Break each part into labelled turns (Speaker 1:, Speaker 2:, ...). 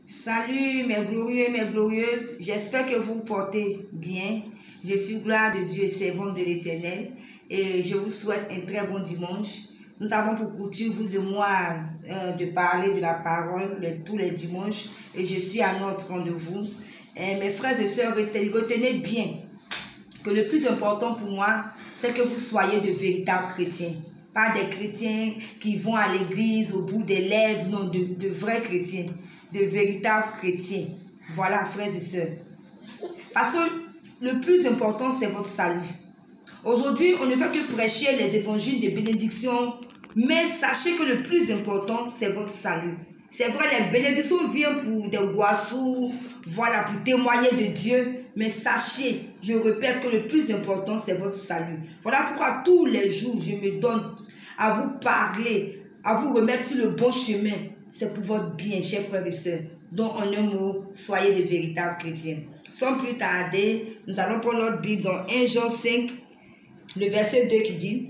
Speaker 1: Salut mes glorieux, mes glorieuses, j'espère que vous portez bien. Je suis gloire de Dieu et servante de l'Éternel et je vous souhaite un très bon dimanche. Nous avons pour coutume, vous et moi, de parler de la parole tous les dimanches et je suis à notre rendez-vous. Mes frères et sœurs, retenez bien que le plus important pour moi, c'est que vous soyez de véritables chrétiens. Pas des chrétiens qui vont à l'église au bout des lèvres, non, de vrais chrétiens, de véritables chrétiens. Voilà, frères et sœurs. Parce que le plus important, c'est votre salut. Aujourd'hui, on ne fait que prêcher les évangiles de bénédiction, mais sachez que le plus important, c'est votre salut. C'est vrai, les bénédictions viennent pour des boissons, voilà, pour témoigner de Dieu. Mais sachez, je répète que le plus important, c'est votre salut. Voilà pourquoi tous les jours, je me donne à vous parler, à vous remettre sur le bon chemin. C'est pour votre bien, chers frères et sœurs. Donc, en un mot, soyez de véritables chrétiens. Sans plus tarder, nous allons prendre notre Bible dans 1 Jean 5, le verset 2 qui dit: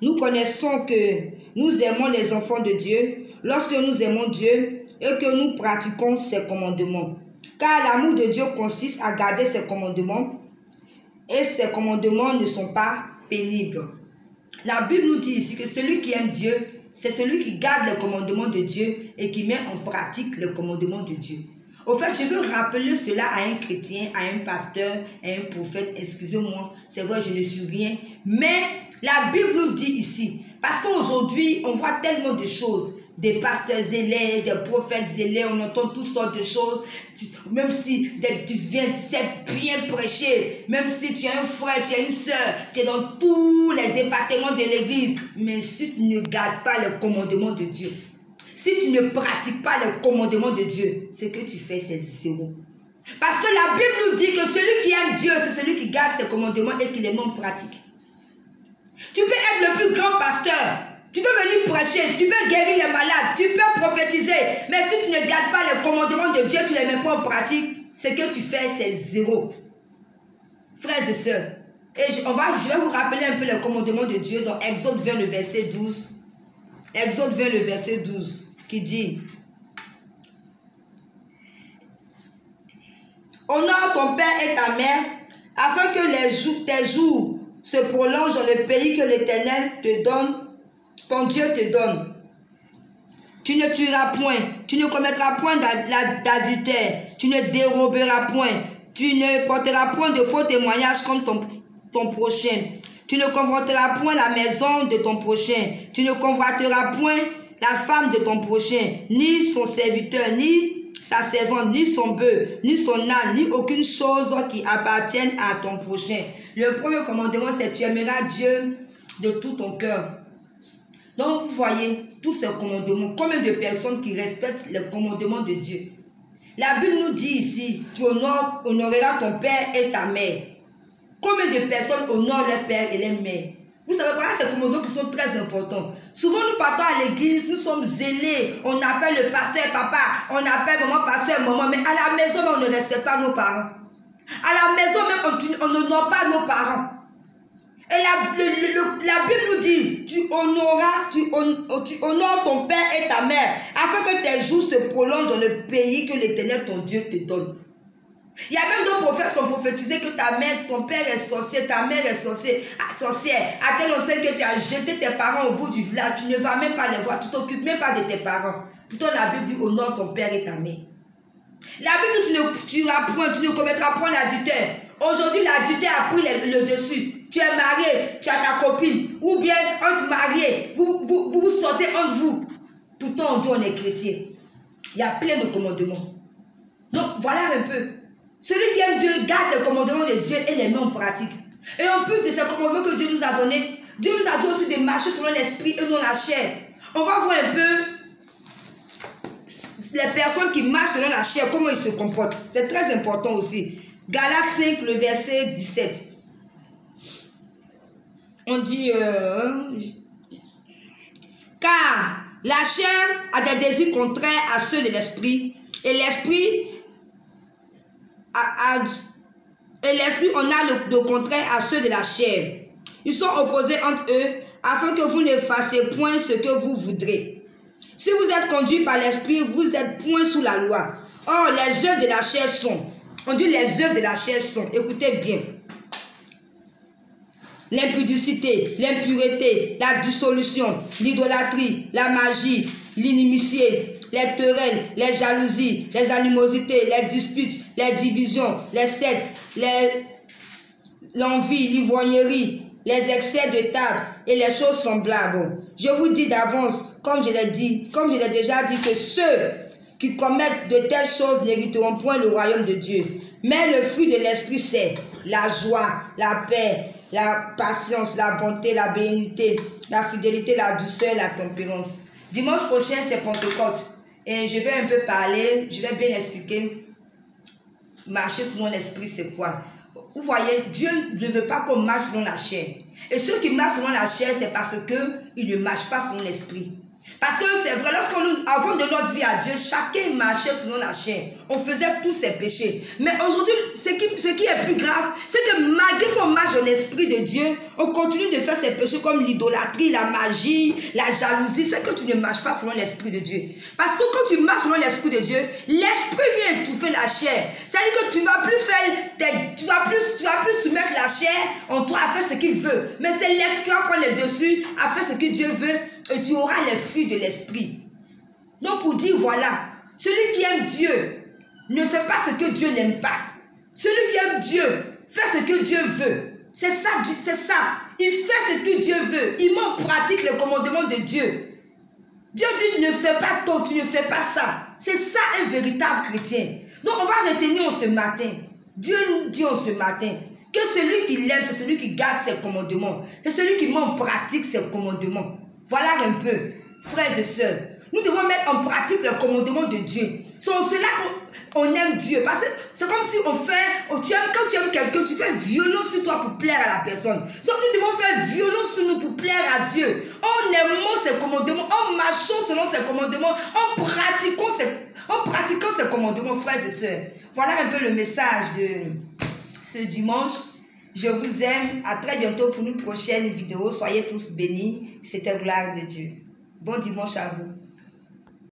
Speaker 1: nous connaissons que nous aimons les enfants de Dieu lorsque nous aimons Dieu et que nous pratiquons ses commandements. Car l'amour de Dieu consiste à garder ses commandements et ses commandements ne sont pas pénibles. La Bible nous dit ici que celui qui aime Dieu, c'est celui qui garde les commandements de Dieu et qui met en pratique les commandements de Dieu. Au fait, je veux rappeler cela à un chrétien, à un pasteur, à un prophète. Excusez-moi, c'est vrai, je ne suis rien. Mais la Bible nous dit ici, parce qu'aujourd'hui, on voit tellement de choses. Des pasteurs zélés, des prophètes zélés, on entend toutes sortes de choses. Même si tu viens, tu sais bien prêcher, même si tu es un frère, tu es une soeur, tu es dans tous les départements de l'église, mais si tu ne gardes pas le commandement de Dieu, si tu ne pratiques pas le commandement de Dieu, ce que tu fais, c'est zéro. Parce que la Bible nous dit que celui qui aime Dieu, c'est celui qui garde ses commandements et qui les met en pratique. Tu peux être le plus grand pasteur, tu peux venir prêcher, tu peux guérir les malades, tu peux prophétiser, mais si tu ne gardes pas les commandements de Dieu, tu ne les mets pas en pratique, ce que tu fais, c'est zéro. Frères et sœurs, je vais vous rappeler un peu les commandements de Dieu dans Exode 20, le verset 12. Exode 20, le verset 12, qui dit: honore ton père et ta mère, afin que tes jours se prolongent dans le pays que l'Éternel te donne, ton Dieu te donne. Tu ne tueras point, tu ne commettras point d'adultère, tu ne déroberas point, tu ne porteras point de faux témoignages contre ton prochain. Tu ne convoiteras point la maison de ton prochain. Tu ne convoiteras point la femme de ton prochain, ni son serviteur, ni sa servante, ni son bœuf, ni son âne, ni aucune chose qui appartienne à ton prochain. Le premier commandement, c'est: tu aimeras Dieu de tout ton cœur. Donc, vous voyez, tous ces commandements, combien de personnes qui respectent les commandements de Dieu? La Bible nous dit ici: tu honoreras ton père et ta mère. Combien de personnes honorent leur père et leur mère? Vous savez, voilà ces commandements qui sont très importants. Souvent, nous partons à l'église, nous sommes zélés. On appelle le pasteur papa, on appelle maman pasteur maman, mais à la maison, on ne respecte pas nos parents. À la maison, même, on n'honore pas nos parents. Et la Bible nous dit: tu honores ton père et ta mère, afin que tes jours se prolongent dans le pays que l'Éternel, ton Dieu, te donne. Il y a même d'autres prophètes qui ont prophétisé que ta mère, ton père est sorcier, ta mère est sorcière, à tel enseigne que tu as jeté tes parents au bout du village, tu ne vas même pas les voir, tu ne t'occupes même pas de tes parents. Pourtant, la Bible dit: honore ton père et ta mère. La Bible dit: tu ne tueras point, tu ne commettras point l'adultère. Aujourd'hui, l'adultère a pris le dessus. Tu es marié, tu as ta copine, ou bien entre mariés, vous sortez entre vous. Pourtant, on dit on est chrétien. Il y a plein de commandements. Donc, voilà un peu. Celui qui aime Dieu garde les commandements de Dieu et les met en pratique. Et en plus de ces commandements que Dieu nous a donnés, Dieu nous a dit aussi de marcher selon l'esprit et non la chair. On va voir un peu les personnes qui marchent selon la chair, comment ils se comportent. C'est très important aussi. Galates 5, le verset 17. On dit: car la chair a des désirs contraires à ceux de l'esprit, et l'esprit on a le contraire à ceux de la chair. Ils sont opposés entre eux, afin que vous ne fassiez point ce que vous voudrez. Si vous êtes conduit par l'esprit, vous êtes point sous la loi. Or, les œuvres de la chair sont. On dit les œuvres de la chair sont. Écoutez bien. L'impudicité, l'impureté, la dissolution, l'idolâtrie, la magie, l'inimitié, les querelles, les jalousies, les animosités, les disputes, les divisions, les sectes, l'envie, l'ivrognerie, les excès de table et les choses semblables. Je vous dis d'avance, comme je l'ai déjà dit, que ceux qui commettent de telles choses n'hériteront point le royaume de Dieu. Mais le fruit de l'esprit, c'est la joie, la paix, la patience, la bonté, la bénignité, la fidélité, la douceur, la tempérance. Dimanche prochain, c'est Pentecôte. Et je vais un peu parler, je vais bien expliquer. Marcher selon l'esprit, c'est quoi? Vous voyez, Dieu ne veut pas qu'on marche selon la chair. Et ceux qui marchent selon la chair, c'est parce qu'ils ne marchent pas selon l'esprit. Parce que c'est vrai, avant de notre vie à Dieu, chacun marchait selon la chair. On faisait tous ses péchés. Mais aujourd'hui, ce qui est plus grave, c'est que malgré qu'on marche dans l'esprit de Dieu, on continue de faire ses péchés comme l'idolâtrie, la magie, la jalousie. C'est que tu ne marches pas selon l'esprit de Dieu. Parce que quand tu marches selon l'esprit de Dieu, l'esprit vient étouffer la chair. C'est-à-dire que tu ne vas plus faire, tu vas plus soumettre la chair en toi à faire ce qu'il veut. Mais c'est l'esprit qui va prendre le dessus à faire ce que Dieu veut. Et tu auras les fruits de l'esprit. Donc pour dire voilà, celui qui aime Dieu ne fait pas ce que Dieu n'aime pas. Celui qui aime Dieu fait ce que Dieu veut. C'est ça, c'est ça. Il fait ce que Dieu veut. Il met en pratique le commandement de Dieu. Dieu dit ne fais pas ton, tu ne fais pas ça. C'est ça un véritable chrétien. Donc on va retenir en ce matin. Dieu nous dit en ce matin que celui qui l'aime, c'est celui qui garde ses commandements. C'est celui qui met en pratique ses commandements. Voilà un peu, frères et sœurs. Nous devons mettre en pratique le commandement de Dieu. C'est en cela qu'on aime Dieu. Parce que c'est comme si quand tu aimes quelqu'un, tu fais violence sur toi pour plaire à la personne. Donc nous devons faire violence sur nous pour plaire à Dieu. En aimant ses commandements, en marchant selon ses commandements, en pratiquant ses commandements, frères et sœurs. Voilà un peu le message de ce dimanche. Je vous aime. À très bientôt pour une prochaine vidéo. Soyez tous bénis. C'était gloire de Dieu. Bon dimanche à vous.